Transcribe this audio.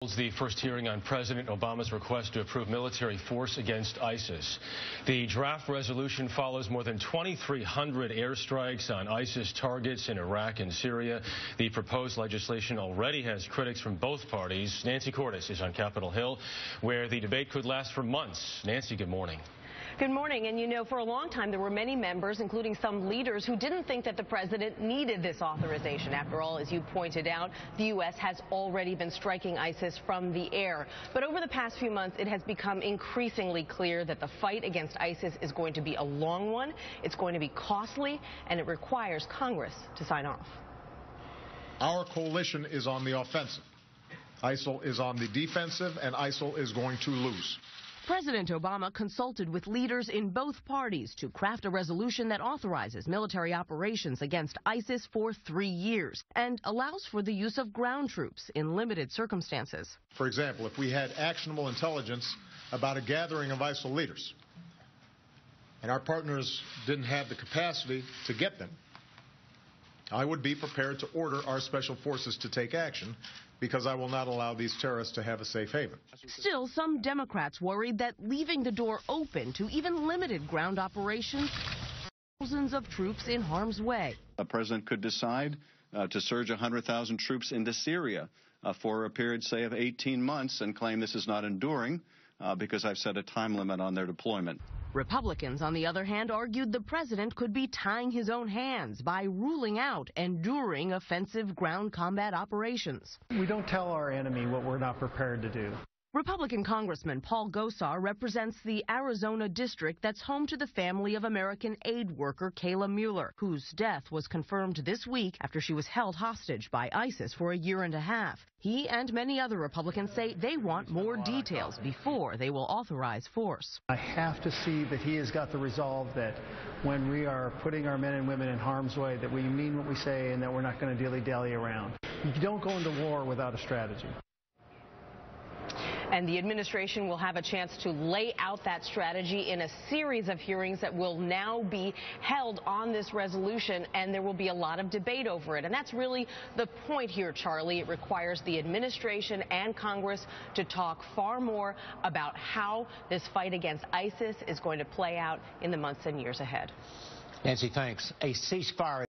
The first hearing on President Obama's request to approve military force against ISIS. The draft resolution follows more than 2,300 airstrikes on ISIS targets in Iraq and Syria. The proposed legislation already has critics from both parties. Nancy Cordes is on Capitol Hill, where the debate could last for months. Nancy, good morning. Good morning. And you know, for a long time, there were many members, including some leaders, who didn't think that the president needed this authorization. After all, as you pointed out, the U.S. has already been striking ISIS from the air. But over the past few months, it has become increasingly clear that the fight against ISIS is going to be a long one. It's going to be costly, and it requires Congress to sign off. Our coalition is on the offensive. ISIL is on the defensive, and ISIL is going to lose. President Obama consulted with leaders in both parties to craft a resolution that authorizes military operations against ISIS for 3 years and allows for the use of ground troops in limited circumstances. For example, if we had actionable intelligence about a gathering of ISIL leaders and our partners didn't have the capacity to get them, I would be prepared to order our special forces to take action, because I will not allow these terrorists to have a safe haven. Still, some Democrats worried that leaving the door open to even limited ground operations, thousands of troops in harm's way. A president could decide to surge 100,000 troops into Syria for a period, say, of 18 months and claim this is not enduring because I've set a time limit on their deployment. Republicans, on the other hand, argued the president could be tying his own hands by ruling out enduring offensive ground combat operations. We don't tell our enemy what we're not prepared to do. Republican Congressman Paul Gosar represents the Arizona district that's home to the family of American aid worker Kayla Mueller, whose death was confirmed this week after she was held hostage by ISIS for a year and a half. He and many other Republicans say they want more details before they will authorize force. I have to see that he has got the resolve that when we are putting our men and women in harm's way, that we mean what we say and that we're not going to dilly-dally around. You don't go into war without a strategy. And the administration will have a chance to lay out that strategy in a series of hearings that will now be held on this resolution, and there will be a lot of debate over it. And that's really the point here, Charlie. It requires the administration and Congress to talk far more about how this fight against ISIS is going to play out in the months and years ahead. Nancy, thanks. A ceasefire